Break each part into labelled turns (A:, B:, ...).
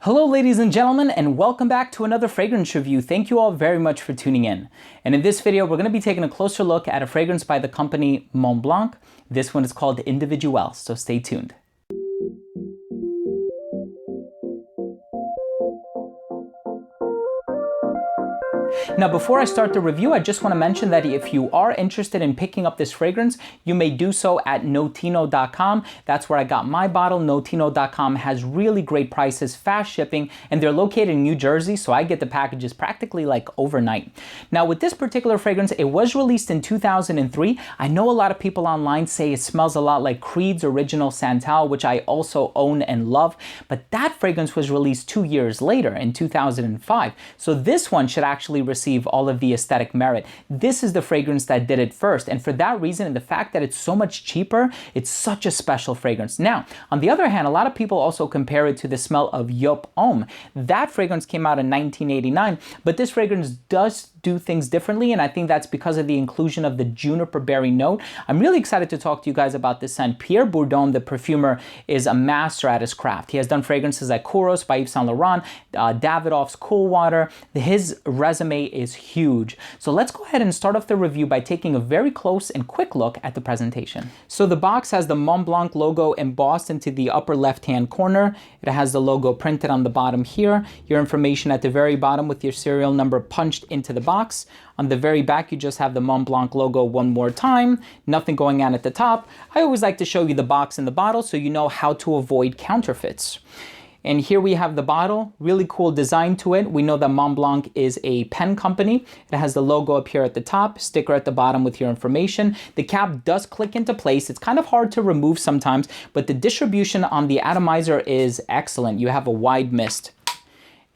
A: Hello ladies and gentlemen, and welcome back to another fragrance review. Thank you all very much for tuning in. And in this video, we're going to be taking a closer look at a fragrance by the company Mont Blanc. This one is called Individuel, so stay tuned. Now, before I start the review, I just want to mention that if you are interested in picking up this fragrance, you may do so at notino.com. That's where I got my bottle. Notino.com has really great prices, fast shipping, and they're located in New Jersey, so I get the packages practically like overnight. Now, with this particular fragrance, it was released in 2003. I know a lot of people online say it smells a lot like Creed's original Santal, which I also own and love, but that fragrance was released 2 years later in 2005. So this one should actually receive all of the aesthetic merit. This is the fragrance that did it first, and for that reason and the fact that it's so much cheaper, it's such a special fragrance. Now, on the other hand, a lot of people also compare it to the smell of Yop Homme. That fragrance came out in 1989, but this fragrance does do things differently, and I think that's because of the inclusion of the juniper berry note. I'm really excited to talk to you guys about this scent. Pierre Bourdon, the perfumer, is a master at his craft. He has done fragrances like Kouros by Yves Saint Laurent, Davidoff's Cool Water. His resume is huge. So let's go ahead and start off the review by taking a very close and quick look at the presentation. So the box has the Mont Blanc logo embossed into the upper left-hand corner. It has the logo printed on the bottom here. Your information at the very bottom with your serial number punched into the box. On the very back, you just have the Mont Blanc logo one more time. Nothing going on at the top. I always like to show you the box and the bottle so you know how to avoid counterfeits. And here we have the bottle, really cool design to it. We know that Mont Blanc is a pen company. It has the logo up here at the top, sticker at the bottom with your information. The cap does click into place. It's kind of hard to remove sometimes, but the distribution on the atomizer is excellent. You have a wide mist.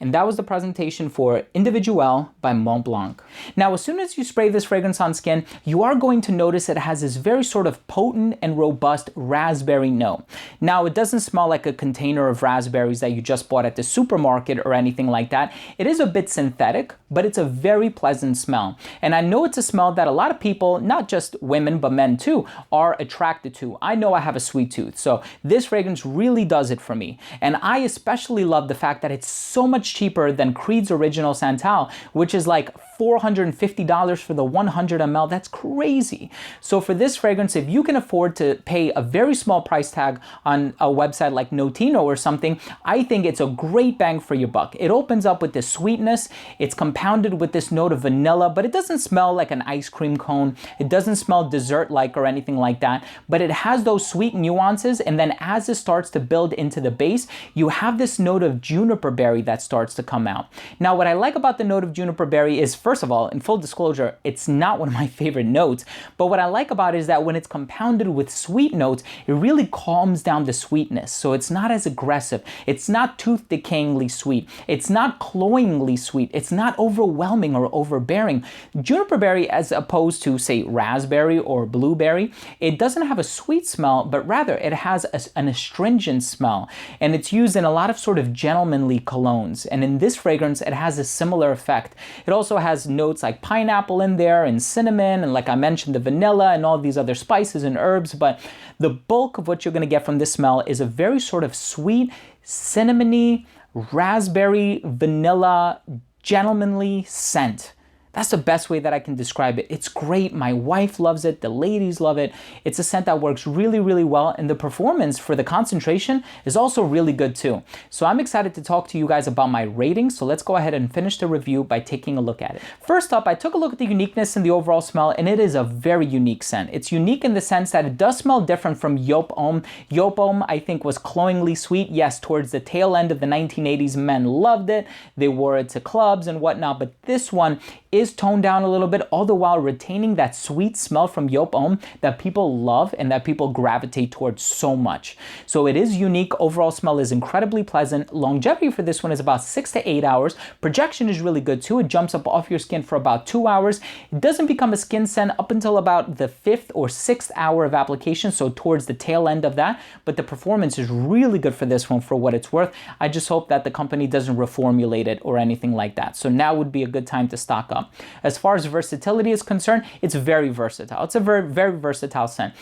A: And that was the presentation for Individuel by Mont Blanc. Now, as soon as you spray this fragrance on skin, you are going to notice it has this very sort of potent and robust raspberry note. Now, it doesn't smell like a container of raspberries that you just bought at the supermarket or anything like that. It is a bit synthetic, but it's a very pleasant smell. And I know it's a smell that a lot of people, not just women, but men too, are attracted to. I know I have a sweet tooth, so this fragrance really does it for me. And I especially love the fact that it's so much cheaper than Creed's original Santal, which is like $450 for the 100 ml. That's crazy. So for this fragrance, if you can afford to pay a very small price tag on a website like Notino or something, I think it's a great bang for your buck. It opens up with this sweetness. It's compounded with this note of vanilla, but it doesn't smell like an ice cream cone. It doesn't smell dessert-like or anything like that, but it has those sweet nuances. And then as it starts to build into the base, you have this note of juniper berry that starts to come out. Now, what I like about the note of juniper berry is, first of all, in full disclosure, it's not one of my favorite notes, but what I like about it is that when it's compounded with sweet notes, it really calms down the sweetness. So it's not as aggressive. It's not tooth decayingly sweet. It's not cloyingly sweet. It's not overwhelming or overbearing. Juniper berry, as opposed to, say, raspberry or blueberry, it doesn't have a sweet smell, but rather it has an astringent smell. And it's used in a lot of sort of gentlemanly colognes. And in this fragrance, it has a similar effect. It also has notes like pineapple in there and cinnamon, and like I mentioned, the vanilla and all these other spices and herbs, but the bulk of what you're going to get from this smell is a very sort of sweet, cinnamony, raspberry, vanilla, gentlemanly scent. That's the best way that I can describe it. It's great. My wife loves it. The ladies love it. It's a scent that works really, really well. And the performance for the concentration is also really good too. So I'm excited to talk to you guys about my ratings. So let's go ahead and finish the review by taking a look at it. First up, I took a look at the uniqueness in the overall smell, and it is a very unique scent. It's unique in the sense that it does smell different from Yop Homme. Yop Homme, I think, was cloyingly sweet. Yes, towards the tail end of the 1980s, men loved it. They wore it to clubs and whatnot. But this one is toned down a little bit, all the while retaining that sweet smell from Yop Homme that people love and that people gravitate towards so much. So it is unique. Overall smell is incredibly pleasant. Longevity for this one is about 6 to 8 hours. Projection is really good too. It jumps up off your skin for about 2 hours. It doesn't become a skin scent up until about the 5th or 6th hour of application, so towards the tail end of that, but the performance is really good for this one for what it's worth. I just hope that the company doesn't reformulate it or anything like that. So now would be a good time to stock up. up. As far as versatility is concerned, it's very versatile. It's a very, very versatile scent.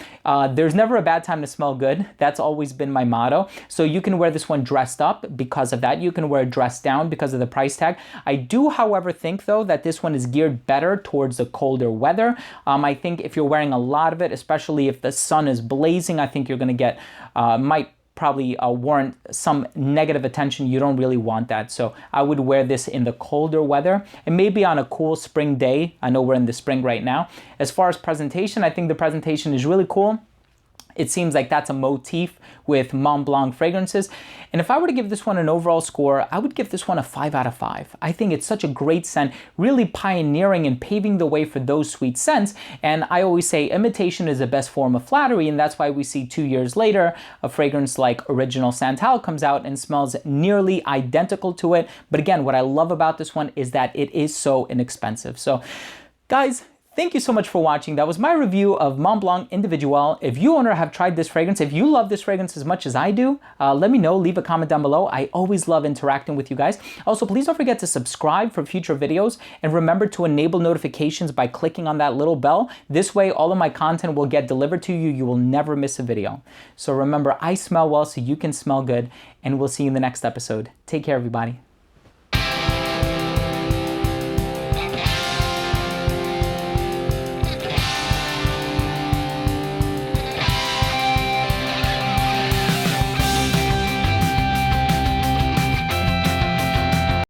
A: There's never a bad time to smell good. That's always been my motto. So you can wear this one dressed up because of that. You can wear it dressed down because of the price tag. I do, however, think though that this one is geared better towards the colder weather. I think if you're wearing a lot of it, especially if the sun is blazing, I think you're going to get, might probably warrant some negative attention. You don't really want that. So I would wear this in the colder weather and maybe on a cool spring day. I know we're in the spring right now. As far as presentation, I think the presentation is really cool. It seems like that's a motif with Mont Blanc fragrances. And if I were to give this one an overall score, I would give this one a 5 out of 5. I think it's such a great scent, really pioneering and paving the way for those sweet scents. And I always say imitation is the best form of flattery, and that's why we see 2 years later, a fragrance like Original Santal comes out and smells nearly identical to it. But again, what I love about this one is that it is so inexpensive. So guys, thank you so much for watching. That was my review of Mont Blanc Individuel. If you owner have tried this fragrance, if you love this fragrance as much as I do, let me know. Leave a comment down below. I always love interacting with you guys. Also, please don't forget to subscribe for future videos and remember to enable notifications by clicking on that little bell. This way, all of my content will get delivered to you. You will never miss a video. So remember, I smell well so you can smell good, and we'll see you in the next episode. Take care, everybody.